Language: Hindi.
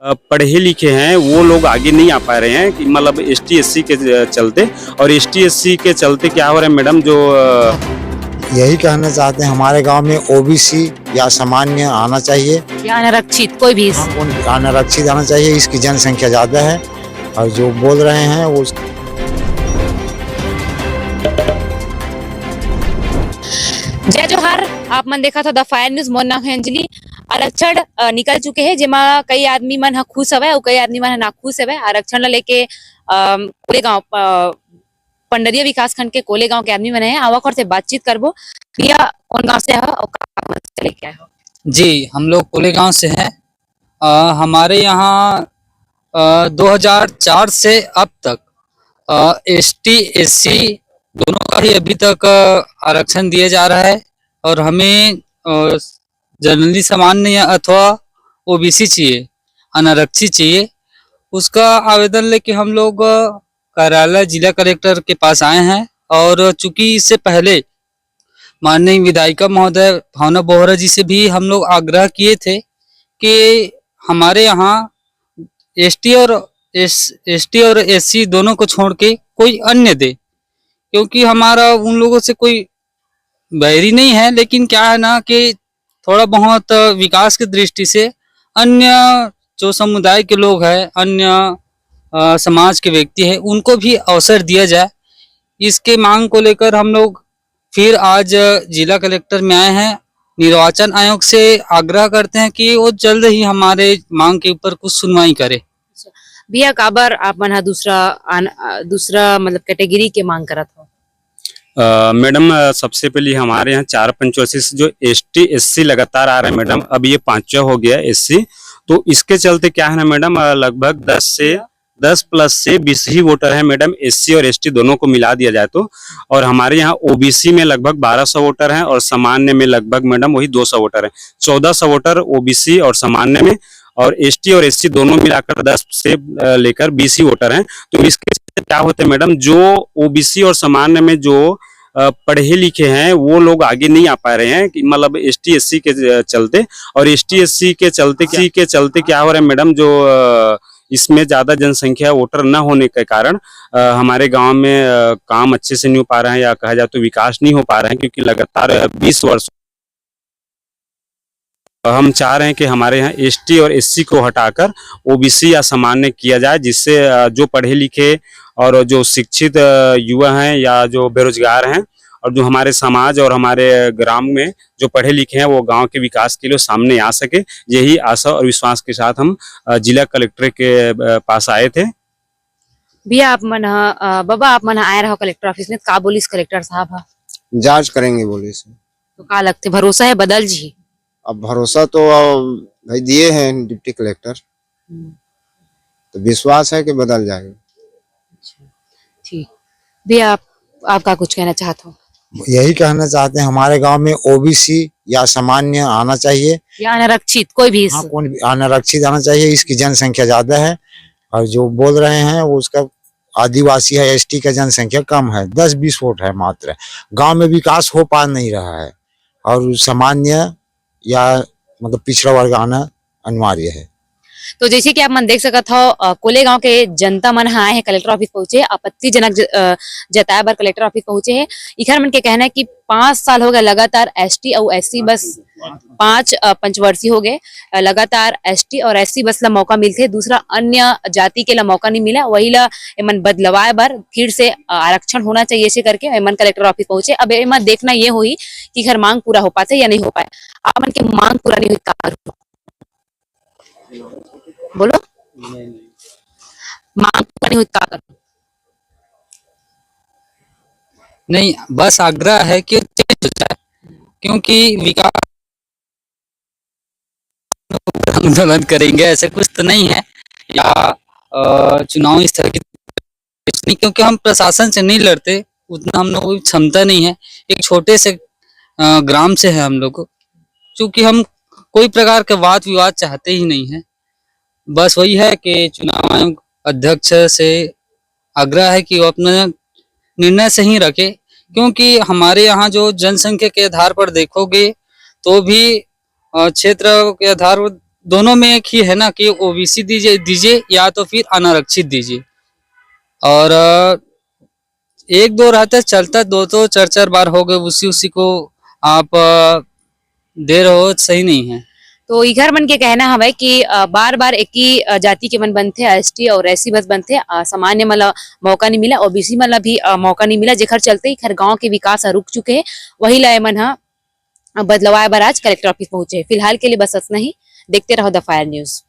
पढ़े लिखे हैं वो लोग आगे नहीं आ पा रहे हैं कि मतलब एसटी एससी के चलते। और एसटी एससी के चलते क्या हो रहा है मैडम, जो यही कहना चाहते हैं हमारे गांव में ओबीसी या सामान्य आना चाहिए या अनारक्षित कोई भी अनारक्षित आना चाहिए। इसकी जनसंख्या ज्यादा है और जो बोल रहे हैं वो जय जोहार। आप मन देखा था द फायर न्यूज। मोर नाम है अंजलि। आरक्षण निकल चुके हैं जेमा कई आदमी मन ह खुश हवे और कई आदमी मन ह नाखुश हवे। आरक्षण ला लेके कोलेगांव पंडरिया विकास खंड के कोलेगांव के आदमी मन है आवक और से बातचीत करबो। भैया कौन गांव से है और का मत लेके आए हो? जी, हम लोग कोलेगांव से हैं। हमारे यहाँ 2004 से अब तक एसटी एससी दोनों का ही अभी तक आरक्षण दिया जा रहा है और हमें जनरली सामान्य अथवा ओबीसी चाहिए, अनारक्षित चाहिए। उसका आवेदन लेके हम लोग कार्यालय जिला कलेक्टर के पास आए हैं और चूंकि इससे पहले माननीय विधायिका महोदय भावना बोहरा जी से भी हम लोग आग्रह किए थे कि हमारे यहाँ एसटी और एससी दोनों को छोड़ के कोई अन्य दे, क्योंकि हमारा उन लोगों से कोई बैरी नहीं है, लेकिन क्या है ना कि थोड़ा बहुत विकास की दृष्टि से अन्य जो समुदाय के लोग हैं, अन्य समाज के व्यक्ति हैं, उनको भी अवसर दिया जाए। इसके मांग को लेकर हम लोग फिर आज जिला कलेक्टर में आए हैं। निर्वाचन आयोग से आग्रह करते हैं कि वो जल्द ही हमारे मांग के ऊपर कुछ सुनवाई करे। भैया काबर आप मन ह दूसरा मतलब कैटेगरी के मांग करत हो? मैडम सबसे पहले हमारे यहाँ 4 पंचवर्षीय से जो एसटी एससी लगातार आ रहे हैं मैडम, अब ये 5वां हो गया एससी। तो इसके चलते क्या है ना मैडम, लगभग 10 प्लस से 20 ही वोटर है मैडम, एससी और एसटी दोनों को मिला दिया जाए तो। और हमारे यहाँ ओबीसी में लगभग 1200 वोटर हैं और सामान्य में लगभग मैडम वही 200 वोटर हैं। 1400 वोटर ओबीसी और सामान्य में, और एसटी और एससी दोनों मिलाकर 10 से लेकर 20 ही वोटर हैं। तो इसके क्या होते हैं मैडम, जो ओबीसी और सामान्य में जो पढ़े लिखे हैं वो लोग आगे नहीं आ पा रहे हैं कि मतलब एसटी एससी के चलते। और एसटी एससी के चलते क्या हो रहा है मैडम, जो इसमें ज्यादा जनसंख्या वोटर न होने के कारण हमारे गांव में काम अच्छे से नहीं हो पा रहा है, या कहा जाए तो विकास नहीं हो पा रहा है, क्योंकि लगातार 20 वर्ष हम चाह रहे हैं कि हमारे यहाँ एसटी और एससी को हटाकर ओबीसी या सामान्य किया जाए, जिससे जो पढ़े लिखे और जो शिक्षित युवा हैं या जो बेरोजगार हैं और जो हमारे समाज और हमारे ग्राम में जो पढ़े लिखे हैं वो गांव के विकास के लिए सामने आ सके। यही आशा और विश्वास के साथ हम जिला कलेक्टर के पास आए थे। भैया आप मन बाबा आप मन आए रहो कलेक्टर ऑफिस में, का बोलिस कलेक्टर साहब? जांच करेंगे बोले से। तो का लगते भरोसा है बदल जी? अब भरोसा तो भाई दिए हैं डिप्टी कलेक्टर, तो विश्वास है कि बदल जाएगा। ठीक भैया आपका कुछ कहना चाहते हो? यही कहना चाहते हैं हमारे गांव में ओबीसी या सामान्य आना चाहिए या अनारक्षित कोई भी अनारक्षित आना चाहिए। इसकी जनसंख्या ज्यादा है और जो बोल रहे हैं वो उसका आदिवासी है, एसटी का जनसंख्या कम है, 10-20 वोट है मात्र। गांव में विकास हो पा नहीं रहा है और सामान्य या मतलब पिछड़ा वर्ग आना अनिवार्य है। तो जैसे कि आप मन देख सकत हो कोलेगांव के जनता मन आए हैं कलेक्टर ऑफिस पहुंचे, आपत्तिजनक जताए बर कलेक्टर ऑफिस पहुंचे हैं। इखर मन के कहना है कि 5 साल हो गए लगातार एसटी और एससी बस 5 पंचवर्षीय हो गए लगातार एसटी और एससी बस ला मौका मिलते, दूसरा अन्य जाति के ला मौका नहीं मिला। वही ला एमन बदलवाए बर फिर से आरक्षण होना चाहिए ऐसे करके एमन कलेक्टर ऑफिस पहुंचे। अब एमन देखना ये हुई कि घर मांग पूरा हो पाते या नहीं हो पाए। आप मन के मांग पूरा नहीं हुई, बोलो मांग पूरा नहीं हुई का करो? नहीं, बस आग्रह है कि चेंज हो जाए, क्योंकि विकास आंदोलन करेंगे ऐसा कुछ तो नहीं है, या चुनाव स्थगित नहीं, क्योंकि हम प्रशासन से नहीं लड़ते, उतना हम लोगों की क्षमता नहीं है। एक छोटे से ग्राम से है हम लोग, क्योंकि हम कोई प्रकार के वाद विवाद चाहते ही नहीं है। बस वही है कि चुनाव आयोग अध्यक्ष से आग्रह है कि वो अपना निर्णय सही रखे, क्योंकि हमारे यहाँ जो जनसंख्या के आधार पर देखोगे तो भी क्षेत्र के आधार पर दोनों में एक ही है ना कि ओबीसी दीजिए या तो फिर अनारक्षित दीजिए। और एक दो रहता चलता, दो तो चार चार बार हो गए, उसी को आप दे रहे हो, सही नहीं है। तो इधर मन के कहना हवे कि बार बार एक ही जाति के मन बनथे, एसटी और एससी बस बनथे, सामान्य मतलब मौका नहीं मिला, ओबीसी मतलब भी मौका नहीं मिला, जेखर चलते इखर गांव के विकास रुक चुके हैं। वही ला मन हा बदलवाए बर आज कलेक्टर ऑफिस पहुंचे। फिलहाल के लिए बस इतना ही। देखते रहो द फायर न्यूज।